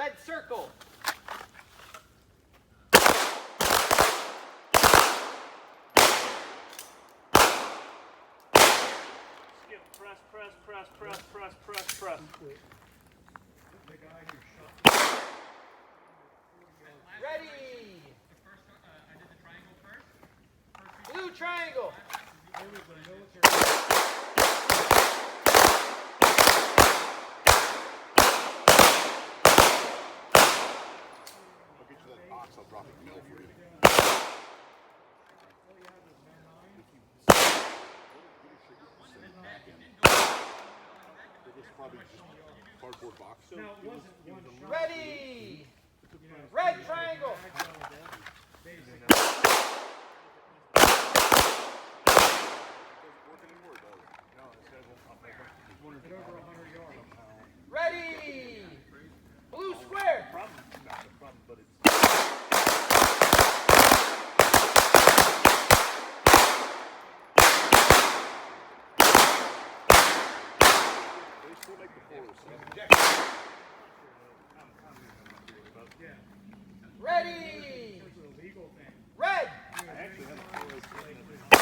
Red circle. Skip, press, press, press, press, press, press, press. The guy who shot. Ready. The first, I did the triangle first. Blue triangle. It was a military. I'll get you that box, I'll drop it in the mail for you. All you had was 9-9. It was probably just cardboard box. Now, it wasn't one shot. Ready. Red triangle. Basically. Working anymore, does it? No, this guy won't pop back up. At over 100 yards. Ready. Blue square. Problem, not the problem, but it's. They still make the 407. Yeah. Ready. It's a legal thing. Red. I actually had a 407.